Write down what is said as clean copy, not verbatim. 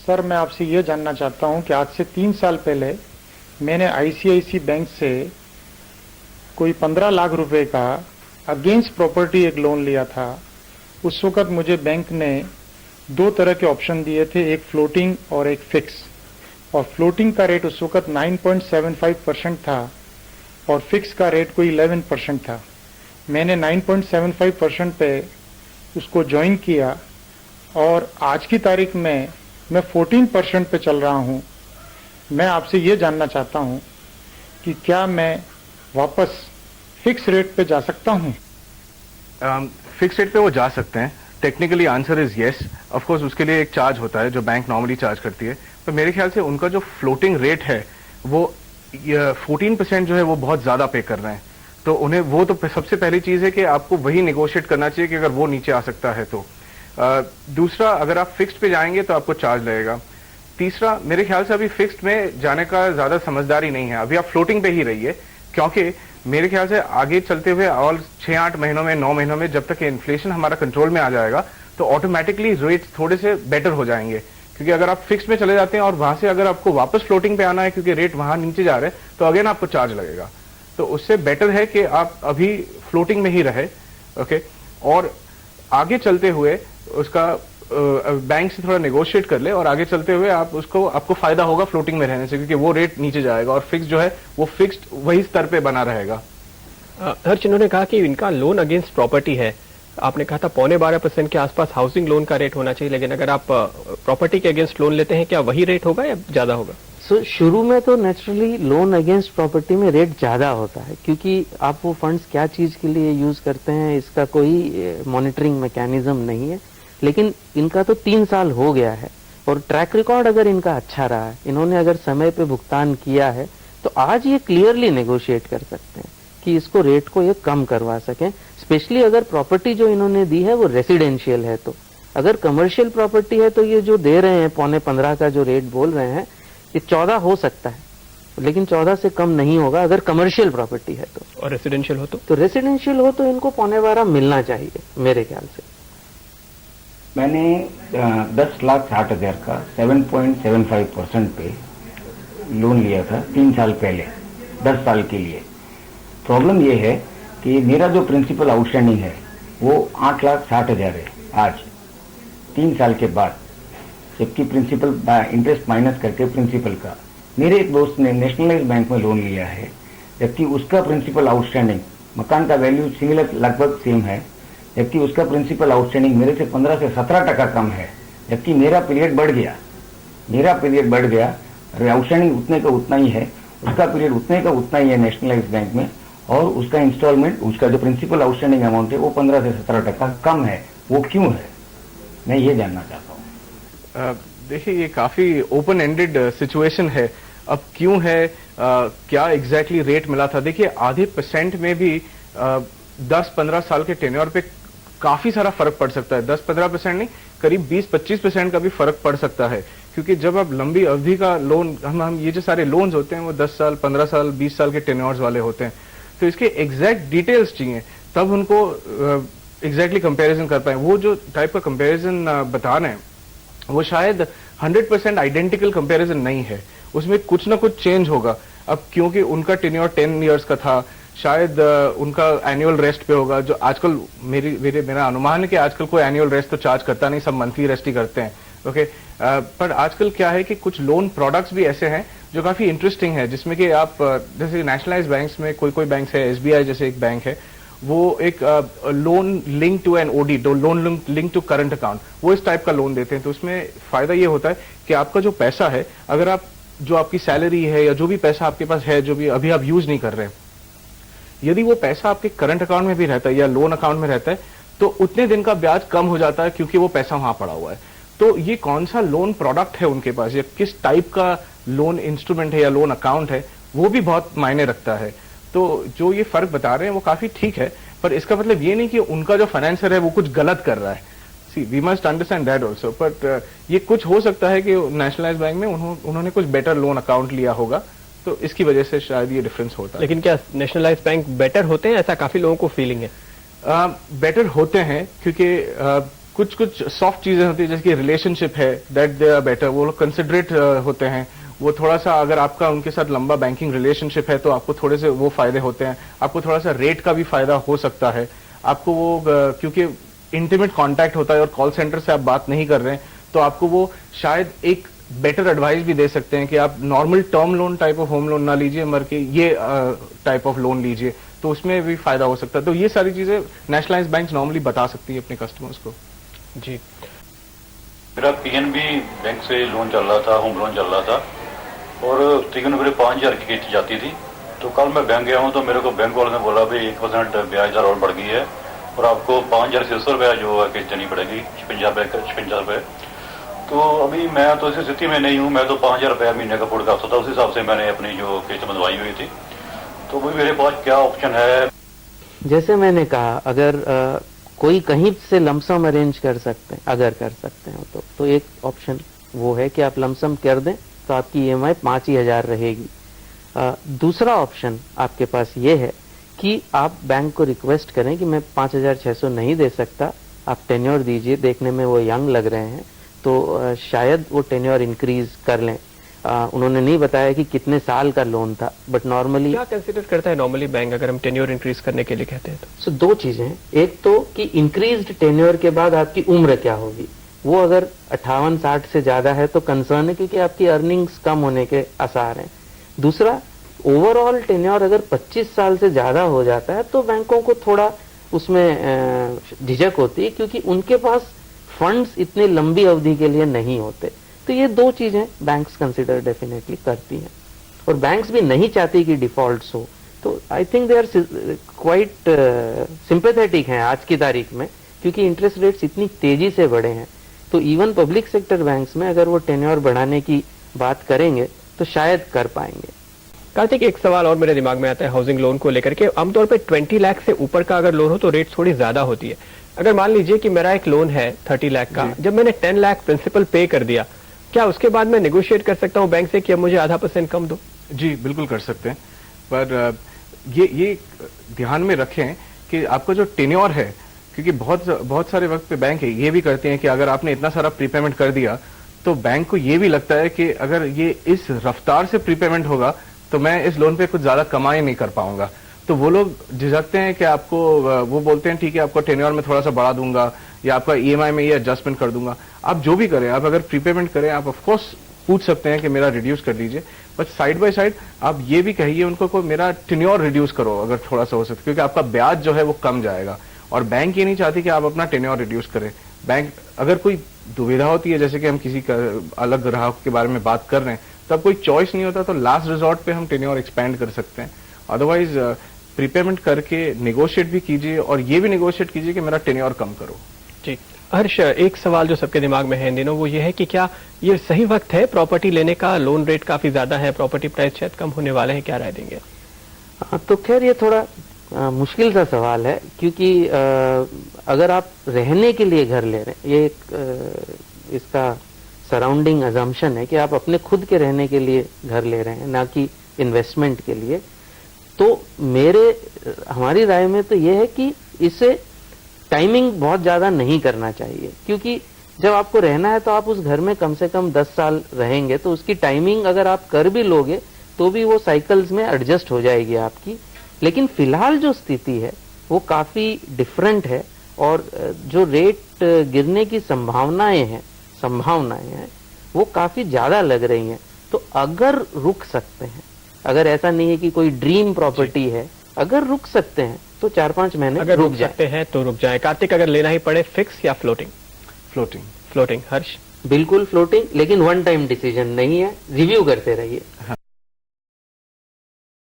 Sir, मैं आपसे ये जानना चाहता हूँ कि आज से 3 साल पहले मैंने आईसीआईसी बैंक से कोई 15 लाख रुपए का अगेंस्ट प्रॉपर्टी एक लोन लिया था। उस वक्त मुझे बैंक ने दो तरह के ऑप्शन दिए थे, एक फ्लोटिंग और एक फिक्स। और फ्लोटिंग का रेट उस वक्त 9.75% था और फिक्स का रेट कोई 11% था। मैंने 9.75% पे उसको ज्वाइन किया और आज की तारीख में मैं 14% पे चल रहा हूं। मैं आपसे ये जानना चाहता हूं कि क्या मैं वापस फिक्स रेट पे जा सकता हूं? फिक्स रेट पे वो जा सकते हैं। Technically answer is yes. Of course उसके लिए एक चार्ज होता है जो बैंक नॉर्मली चार्ज करती है, पर मेरे ख्याल से उनका जो फ्लोटिंग रेट है वो 14% जो है वो बहुत ज्यादा पे कर रहे हैं। तो उन्हें वो तो सबसे पहली चीज है कि आपको वही नेगोशिएट करना चाहिए कि अगर वो नीचे आ सकता है तो। दूसरा, अगर आप फिक्स्ड पे जाएंगे तो आपको चार्ज लगेगा। तीसरा, मेरे ख्याल से अभी फिक्स्ड में जाने का ज्यादा समझदारी नहीं है, अभी आप फ्लोटिंग पे ही रहिए, क्योंकि मेरे ख्याल से आगे चलते हुए और 6-8 महीनों में 9 महीनों में जब तक इन्फ्लेशन हमारा कंट्रोल में आ जाएगा तो ऑटोमेटिकली रेट थोड़े से बेटर हो जाएंगे। क्योंकि अगर आप फिक्स में चले जाते हैं और वहां से अगर आपको वापस फ्लोटिंग पे आना है क्योंकि रेट वहां नीचे जा रहे हैं तो अगेन आपको चार्ज लगेगा। तो उससे बेटर है कि आप अभी फ्लोटिंग में ही रहे, ओके। और आगे चलते हुए उसका बैंक से थोड़ा नेगोशिएट कर ले और आगे चलते हुए आपको फायदा होगा फ्लोटिंग में रहने से, क्योंकि वो रेट नीचे जाएगा और फिक्स जो है वो फिक्स्ड वही स्तर पे बना रहेगा। हर्ष, इन्होंने कहा कि इनका लोन अगेंस्ट प्रॉपर्टी है। आपने कहा था 12.25% के आसपास हाउसिंग लोन का रेट होना चाहिए, लेकिन अगर आप प्रॉपर्टी के अगेंस्ट लोन लेते हैं क्या वही रेट होगा या ज्यादा होगा? शुरू में तो नेचुरली लोन अगेंस्ट प्रॉपर्टी में रेट ज्यादा होता है, क्योंकि आप वो फंड्स क्या चीज के लिए यूज करते हैं इसका कोई मॉनिटरिंग मैकेनिज्म नहीं है। लेकिन इनका तो 3 साल हो गया है और ट्रैक रिकॉर्ड अगर इनका अच्छा रहा है, इन्होंने अगर समय पे भुगतान किया है, तो आज ये क्लियरली नेगोशिएट कर सकते हैं कि इसको रेट को ये कम करवा सकें। स्पेशली अगर प्रॉपर्टी जो इन्होंने दी है वो रेसिडेंशियल है। तो अगर कमर्शियल प्रॉपर्टी है तो ये जो दे रहे हैं 15.25 का जो रेट बोल रहे हैं, ये 14 हो सकता है, लेकिन 14 से कम नहीं होगा अगर कमर्शियल प्रॉपर्टी है तो। और रेसिडेंशियल हो तो रेसिडेंशियल हो तो इनको 12.25 मिलना चाहिए मेरे ख्याल से। मैंने 10,60,000 का 7.75% पे लोन लिया था 3 साल पहले, 10 साल के लिए। प्रॉब्लम ये है कि मेरा जो प्रिंसिपल आउटस्टैंडिंग है वो 8,60,000 है आज 3 साल के बाद, जबकि प्रिंसिपल इंटरेस्ट माइनस करके प्रिंसिपल का। मेरे एक दोस्त ने नेशनलाइज्ड बैंक में लोन लिया है, जबकि उसका प्रिंसिपल आउटस्टैंडिंग, मकान का वैल्यू सिमिलर लगभग सेम है, जबकि उसका प्रिंसिपल आउटस्टैंडिंग मेरे से 15 से 17% कम है। जबकि मेरा पीरियड बढ़ गया, आउटस्टैंडिंग उतने का उतना ही है, उसका पीरियड उतने का उतना ही है नेशनलाइज्ड बैंक में, और उसका इंस्टॉलमेंट, उसका जो प्रिंसिपल आउटस्टैंडिंग अमाउंट है वो 15 से 17% कम है। वो क्यों है, मैं ये जानना चाहता हूँ। देखिए, ये काफी ओपन एंडेड सिचुएशन है। अब क्यों है, क्या एग्जैक्टली रेट मिला था? देखिए, आधे % में भी 10-15 साल के टेन्योर पे काफी सारा फर्क पड़ सकता है। 10-15% नहीं, करीब 20-25% का भी फर्क पड़ सकता है, क्योंकि जब आप लंबी अवधि का लोन, हम ये जो सारे लोन्स होते हैं वो 10 साल, 15 साल, 20 साल के टेन्योर्स वाले होते हैं, तो इसके एग्जैक्ट डिटेल्स चाहिए, तब उनको एग्जैक्टली कंपैरिजन कर पाए। वो जो टाइप का कंपैरिजन बता रहे हैं वो शायद 100% आइडेंटिकल कंपैरिजन नहीं है, उसमें कुछ ना कुछ चेंज होगा। अब क्योंकि उनका टेन्योर 10 इयर्स का था, शायद उनका एनुअल रेस्ट पे होगा, जो आजकल मेरा अनुमान है कि आजकल कोई एनुअल रेस्ट तो चार्ज करता नहीं, सब मंथली रेस्ट ही करते हैं, ओके। पर आजकल क्या है कि कुछ लोन प्रोडक्ट्स भी ऐसे हैं जो काफी इंटरेस्टिंग है, जिसमें कि आप जैसे नेशनलाइज्ड बैंक्स में कोई बैंक्स है, एसबीआई जैसे एक बैंक है, वो एक loan link to an OD, loan link to current account, वो इस टाइप का लोन देते हैं। तो उसमें फायदा ये होता है कि आपका जो पैसा है, अगर आप जो आपकी सैलरी है या जो भी पैसा आपके पास है जो भी अभी आप यूज नहीं कर रहे हैं, यदि वो पैसा आपके करंट अकाउंट में भी रहता है या लोन अकाउंट में रहता है तो उतने दिन का ब्याज कम हो जाता है, क्योंकि वो पैसा वहां पड़ा हुआ है। तो ये कौन सा लोन प्रोडक्ट है उनके पास या किस टाइप का लोन इंस्ट्रूमेंट है या लोन अकाउंट है, वो भी बहुत मायने रखता है। तो जो ये फर्क बता रहे हैं वो काफी ठीक है, पर इसका मतलब ये नहीं कि उनका जो फाइनेंसर है वो कुछ गलत कर रहा है। See, we must understand that also. But ये कुछ हो सकता है कि नेशनलाइज्ड बैंक में उन्होंने कुछ बेटर लोन अकाउंट लिया होगा, तो इसकी वजह से शायद ये डिफरेंस होता है। लेकिन क्या नेशनलाइज्ड बैंक बेटर होते हैं? ऐसा काफी लोगों को फीलिंग है। बेटर होते हैं, क्योंकि कुछ कुछ सॉफ्ट चीजें होती है, जैसे कि रिलेशनशिप है, दैट दे आर बेटर, वो लोग कंसिडरेट होते हैं। वो थोड़ा सा, अगर आपका उनके साथ लंबा बैंकिंग रिलेशनशिप है तो आपको थोड़े से वो फायदे होते हैं। आपको थोड़ा सा रेट का भी फायदा हो सकता है आपको, वो क्योंकि इंटीमेट कांटेक्ट होता है और कॉल सेंटर से आप बात नहीं कर रहे हैं, तो आपको वो शायद एक बेटर एडवाइस भी दे सकते हैं कि आप normal term loan type of home loan ना लीजिए, मर के ये टाइप ऑफ लोन लीजिए, तो उसमें भी फायदा हो सकता है। तो ये सारी चीजें नेशनलाइज्ड बैंक नॉर्मली बता सकती है अपने कस्टमर्स को। जी, मेरा पीएनबी बैंक से लोन चल रहा था, होम लोन चल रहा था, और तकरीबन मेरे 5,000 की किस्त जाती थी। तो कल मैं बैंक गया हूँ तो मेरे को बैंक वाले ने बोला भाई 1% ब्याज दर और बढ़ गई है और आपको 5,600 रुपया जो है किस्त देनी पड़ेगी, 56 रुपये। तो अभी मैं तो इस स्थिति में नहीं हूँ, मैं तो 5,000 रुपया महीने का फुट काटता था, उस हिसाब से मैंने अपनी जो किस्त बंधवाई हुई थी। तो भाई मेरे पास क्या ऑप्शन है? जैसे मैंने कहा, अगर कोई कहीं से लमसम अरेंज कर सकते हैं, अगर कर सकते हैं तो एक ऑप्शन वो है कि आप लमसम कर दें तो आपकी ईएमआई 5,000 रहेगी। दूसरा ऑप्शन आपके पास ये है कि आप बैंक को रिक्वेस्ट करें कि मैं 5,600 नहीं दे सकता, आप टेन्योर दीजिए, देखने में वो यंग लग रहे हैं तो शायद वो टेन्योर इंक्रीज कर लें। उन्होंने नहीं बताया कि कितने साल का लोन था, बट नॉर्मली क्या कंसिडर करता है नॉर्मली बैंक अगर हम टेन्योर इंक्रीज करने के लिए कहते हैं तो? दो चीजें हैं, एक तो कि इंक्रीज्ड टेन्योर के बाद आपकी उम्र क्या होगी, वो अगर 58-60 से ज्यादा है तो कंसर्न है, क्योंकि आपकी अर्निंग्स कम होने के आसार हैं। दूसरा, ओवरऑल टेन्योर अगर 25 साल से ज्यादा हो जाता है तो बैंकों को थोड़ा उसमें झिझक होती है, क्योंकि उनके पास फंड्स इतनी लंबी अवधि के लिए नहीं होते। तो ये दो चीजें बैंक्स कंसिडर डेफिनेटली करती हैं, और बैंक्स भी नहीं चाहती कि डिफॉल्ट्स हो। तो I think they are quite sympathetic हैं आज की तारीख में, क्योंकि इंटरेस्ट रेट्स इतनी तेजी से बढ़े हैं। तो इवन पब्लिक सेक्टर बैंक्स में अगर वो टेन्योर बढ़ाने की बात करेंगे तो शायद कर पाएंगे। कार्तिक, एक सवाल और मेरे दिमाग में आता है हाउसिंग लोन को लेकर के। आमतौर पे 20 लाख से ऊपर का अगर लोन हो तो रेट थोड़ी ज्यादा होती है। अगर मान लीजिए कि मेरा एक लोन है 30 लाख का, जब मैंने 10 लाख प्रिंसिपल पे कर दिया, क्या उसके बाद मैं नेगोशिएट कर सकता हूँ बैंक से कि अब मुझे ½ % कम दो? जी बिल्कुल कर सकते हैं, पर ये ध्यान में रखें कि आपका जो टेन्योर है, क्योंकि बहुत सारे वक्त पे बैंक ये भी करते हैं कि अगर आपने इतना सारा प्रीपेमेंट कर दिया तो बैंक को ये भी लगता है कि अगर ये इस रफ्तार से प्रीपेमेंट होगा तो मैं इस लोन पे कुछ ज्यादा कमाई नहीं कर पाऊंगा। तो वो लोग झिझकते हैं कि आपको, वो बोलते हैं ठीक है आपको टेन्योर में थोड़ा सा बढ़ा दूंगा या आपका ईएमआई में ये एडजस्टमेंट कर दूंगा। आप जो भी करें, आप अगर प्रीपेमेंट करें, आप ऑफकोर्स पूछ सकते हैं कि मेरा रिड्यूस कर दीजिए, बट साइड बाय साइड आप ये भी कहिए उनको को मेरा टेन्योर रिड्यूस करो अगर थोड़ा सा हो सकता, क्योंकि आपका ब्याज जो है वो कम जाएगा। और बैंक ये नहीं चाहती कि आप अपना टेन्योर रिड्यूस करें। बैंक अगर कोई दुविधा होती है, जैसे कि हम किसी अलग ग्राहक के बारे में बात कर रहे हैं, तब कोई चॉइस नहीं होता तो लास्ट रिजॉर्ट पे हम टेन्योर एक्सपेंड कर सकते हैं। अदरवाइज प्रीपेमेंट करके नेगोशिएट भी कीजिए और ये भी नेगोशिएट कीजिए कि मेरा टेन्योर कम करो। जी हर्ष, एक सवाल जो सबके दिमाग में है इन दिनों वो ये है कि क्या ये सही वक्त है प्रॉपर्टी लेने का? लोन रेट काफी ज्यादा है, प्रॉपर्टी प्राइस शायद कम होने वाले हैं, क्या राय देंगे? तो खैर ये थोड़ा मुश्किल सा सवाल है, क्योंकि अगर आप रहने के लिए घर ले रहे हैं, ये एक इसका सराउंडिंग अजम्पशन है कि आप अपने खुद के रहने के लिए घर ले रहे हैं, ना कि इन्वेस्टमेंट के लिए। तो हमारी राय में तो ये है कि इसे टाइमिंग बहुत ज्यादा नहीं करना चाहिए, क्योंकि जब आपको रहना है तो आप उस घर में कम से कम 10 साल रहेंगे, तो उसकी टाइमिंग अगर आप कर भी लोगे तो भी वो साइकिल्स में एडजस्ट हो जाएगी आपकी। लेकिन फिलहाल जो स्थिति है वो काफी डिफरेंट है, और जो रेट गिरने की संभावनाएं हैं वो काफी ज्यादा लग रही हैं। तो अगर रुक सकते हैं, अगर ऐसा नहीं है कि कोई ड्रीम प्रॉपर्टी है, अगर रुक सकते हैं तो 4-5 महीने अगर रुक सकते हैं तो रुक जाए। कार्तिक, अगर लेना ही पड़े फिक्स या फ्लोटिंग? फ्लोटिंग। फ्लोटिंग। हर्ष? बिल्कुल फ्लोटिंग, लेकिन वन टाइम डिसीजन नहीं है, रिव्यू करते रहिए।